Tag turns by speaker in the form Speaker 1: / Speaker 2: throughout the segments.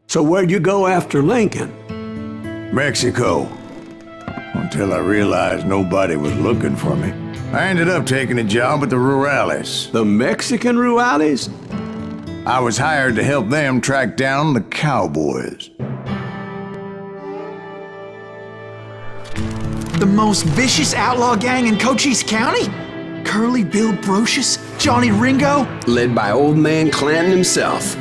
Speaker 1: So where'd you go after Lincoln?
Speaker 2: Mexico. Until I realized nobody was looking for me. I ended up taking a job at the Rurales.
Speaker 1: The Mexican Rurales?
Speaker 2: I was hired to help them track down the cowboys.
Speaker 3: The most vicious outlaw gang in Cochise County? Curly Bill Brocious? Johnny Ringo?
Speaker 1: Led by old man Clanton himself.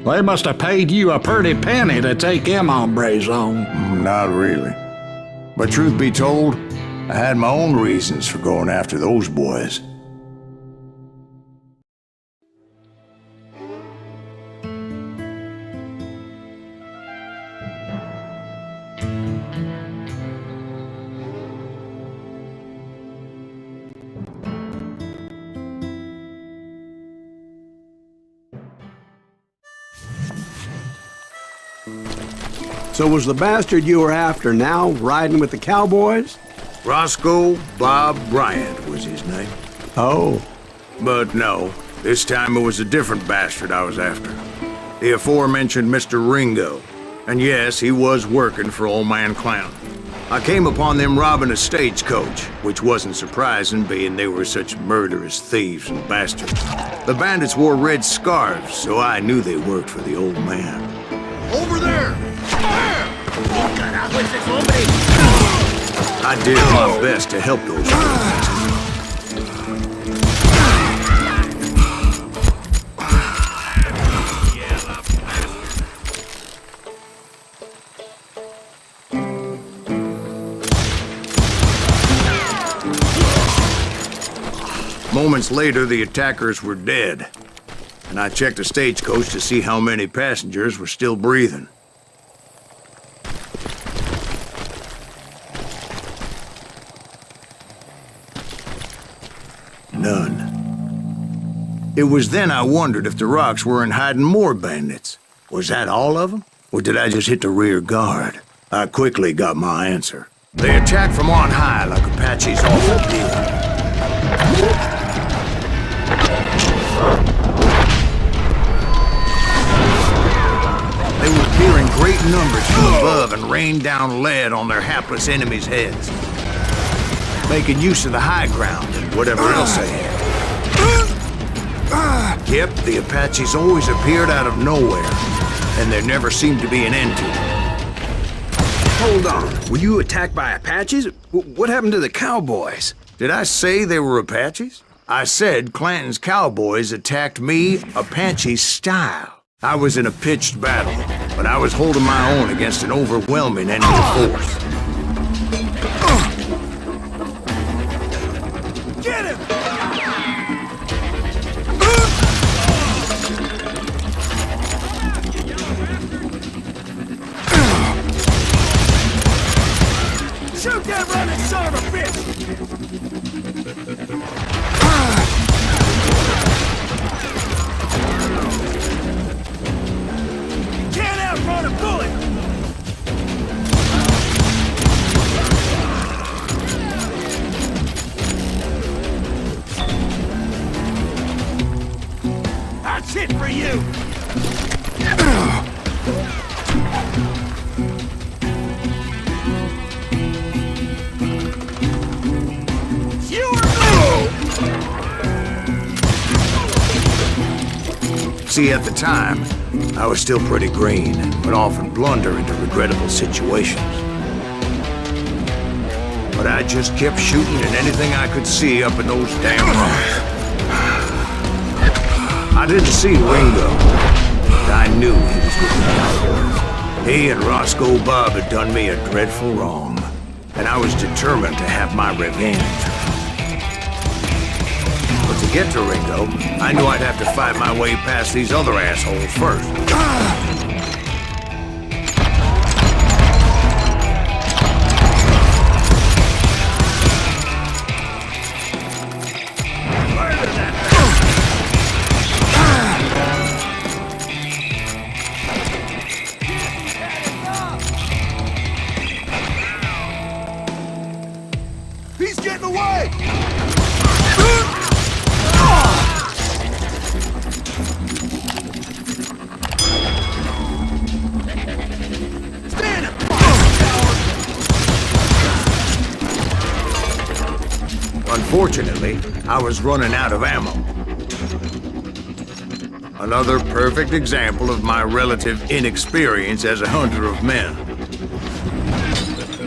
Speaker 4: They must have paid you a pretty penny to take them hombres on.
Speaker 2: Not really. But truth be told, I had my own reasons for going after those boys.
Speaker 1: So was the bastard you were after now riding with the cowboys?
Speaker 2: Roscoe Bob Bryant was his name.
Speaker 1: Oh.
Speaker 2: But no, this time it was a different bastard I was after. The aforementioned Mr. Ringo. And yes, he was working for Old Man Clown. I came upon them robbing a stagecoach, which wasn't surprising, being they were such murderous thieves and bastards. The bandits wore red scarves, so I knew they worked for the old man.
Speaker 5: Over there!
Speaker 2: I did my best to help those guys. Moments later, the attackers were dead, and I checked the stagecoach to see how many passengers were still breathing. None. It was then I wondered if the rocks weren't hiding more bandits. Was that all of them? Or did I just hit the rear guard? I quickly got my answer. They attacked from on high like Apaches often did. They were appearing great numbers from above and rained down lead on their hapless enemies' heads, making use of the high ground and whatever else they had. Yep, the Apaches always appeared out of nowhere, and there never seemed to be an end to it.
Speaker 1: Hold on. Were you attacked by Apaches? What happened to the cowboys?
Speaker 2: Did I say they were Apaches? I said Clanton's cowboys attacked me Apache style. I was in a pitched battle, but I was holding my own against an overwhelming enemy force.
Speaker 5: Get him! Shoot that running son of a bitch! Can't outrun a bullet! That's it for you!
Speaker 2: See, at the time, I was still pretty green and would often blunder into regrettable situations. But I just kept shooting at anything I could see up in those damn rocks. I didn't see Ringo, but I knew he was with the cowboys. He and Roscoe Bob had done me a dreadful wrong, and I was determined to have my revenge. But to get to Ringo, I knew I'd have to fight my way past these other assholes first.
Speaker 5: He's getting away!
Speaker 2: Unfortunately, I was running out of ammo. Another perfect example of my relative inexperience as a hunter of men.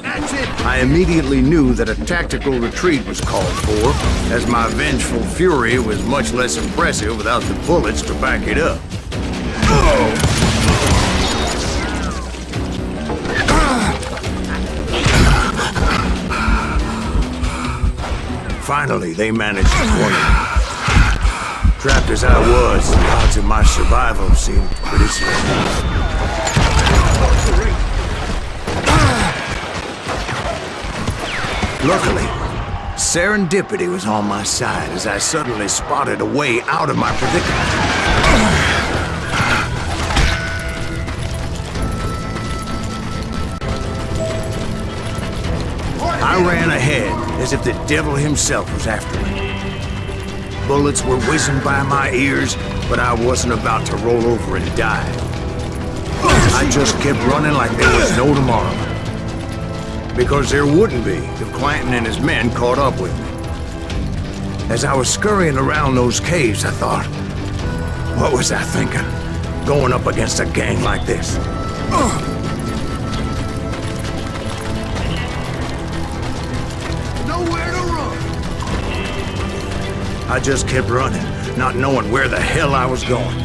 Speaker 5: That's it!
Speaker 2: I immediately knew that a tactical retreat was called for, as my vengeful fury was much less impressive without the bullets to back it up. Finally, they managed to corner me. Trapped as I was, the odds of my survival seemed pretty slim. Luckily, serendipity was on my side as I suddenly spotted a way out of my predicament. I ran ahead as if the devil himself was after me. Bullets were whizzing by my ears, but I wasn't about to roll over and die. I just kept running like there was no tomorrow. Because there wouldn't be if Clanton and his men caught up with me. As I was scurrying around those caves, I thought, what was I thinking? Going up against a gang like this?
Speaker 5: Nowhere to run!
Speaker 2: I just kept running, not knowing where the hell I was going.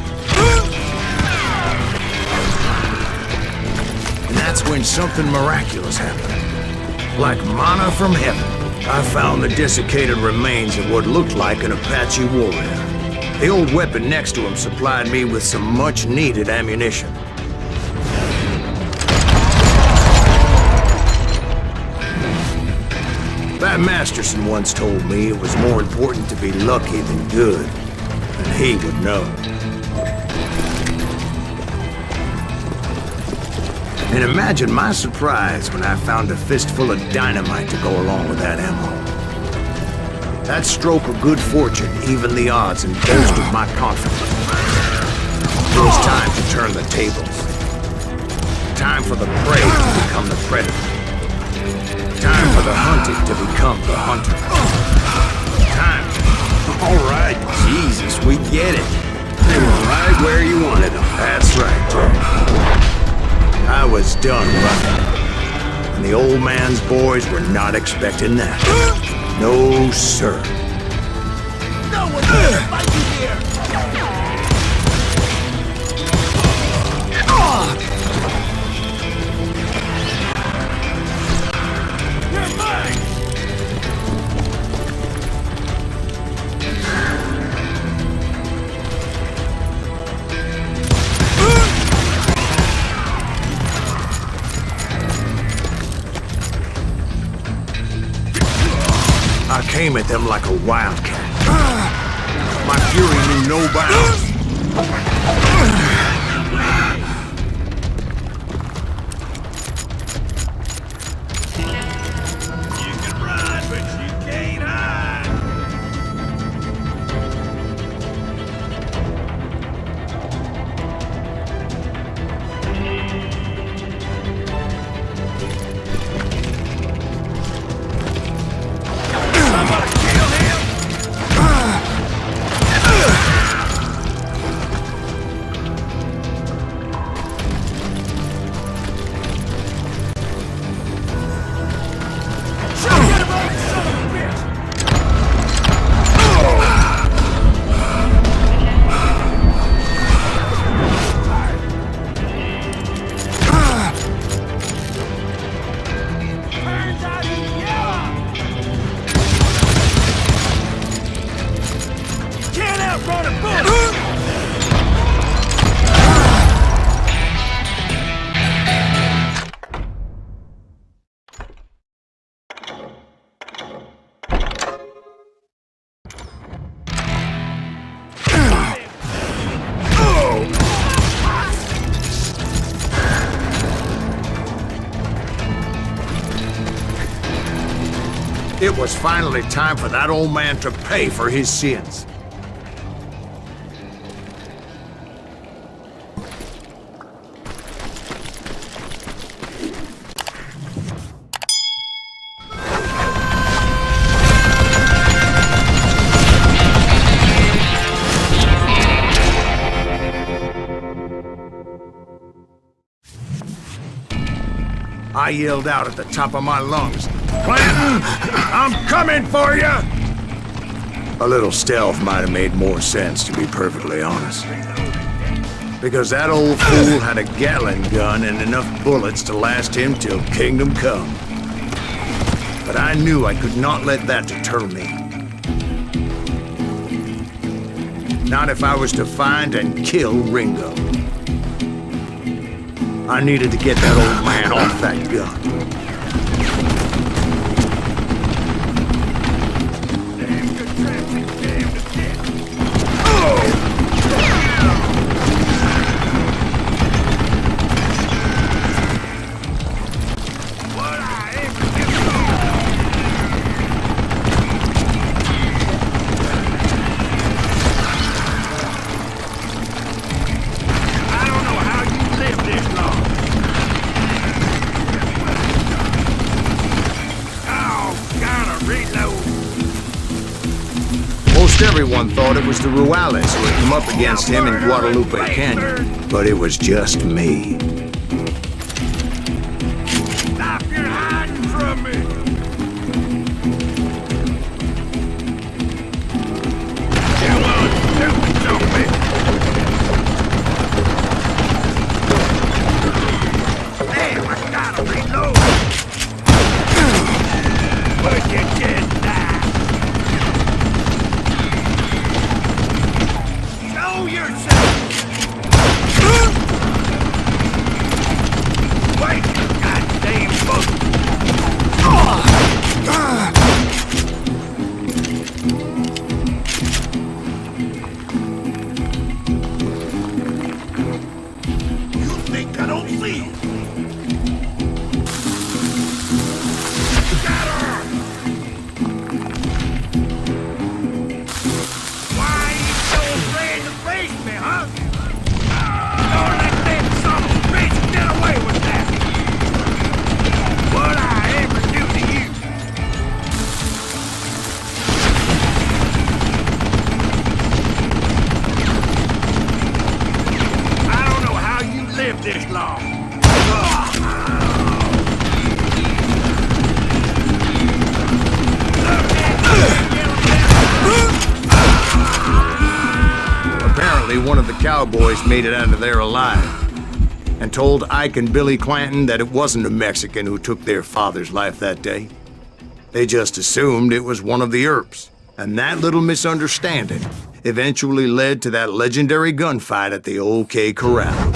Speaker 2: And that's when something miraculous happened. Like manna from heaven, I found the desiccated remains of what looked like an Apache warrior. The old weapon next to him supplied me with some much-needed ammunition. That Masterson once told me it was more important to be lucky than good, and he would know. And imagine my surprise when I found a fistful of dynamite to go along with that ammo. That stroke of good fortune evened the odds and bolstered my confidence. It was time to turn the tables. Time for the prey to become the predator. Time for the hunted to become the hunter. Time.
Speaker 1: All right, Jesus, we get it. They were right where you wanted them.
Speaker 2: That's right, Jack. I was done running. And the old man's boys were not expecting that. No, sir.
Speaker 5: No one's gonna fight you here! You're mine!
Speaker 2: I came at them like a wildcat. My fury knew no bounds.
Speaker 5: You can run, but you can't hide! I'm gonna kill him! Shoot him, you son of a bitch! Turns out he's yellow! Can't outrun a bullet!
Speaker 2: It was finally time for that old man to pay for his sins. I yelled out at the top of my lungs, "Clanton, I'm coming for you!" A little stealth might have made more sense, to be perfectly honest. Because that old fool had a Gatling gun and enough bullets to last him till kingdom come. But I knew I could not let that deter me. Not if I was to find and kill Ringo. I needed to get that old man off that gun. Most everyone thought it was the Ruales who had come up against him in Guadalupe Canyon, but it was just me.
Speaker 5: Stop your hiding from me! Come on, stupid zombie! Damn, I gotta reload! Would you just die? Show yourself! Wait, you goddamn book! You think I don't see you? Got her! Why are you so afraid to face me, huh? Don't let that son of a bitch get away with that! What'd I ever do to you? I don't know how you lived this long.
Speaker 2: Apparently, one of the cowboys made it out of there alive and told Ike and Billy Clanton that it wasn't a Mexican who took their father's life that day. They just assumed it was one of the Earps, and that little misunderstanding eventually led to that legendary gunfight at the OK Corral.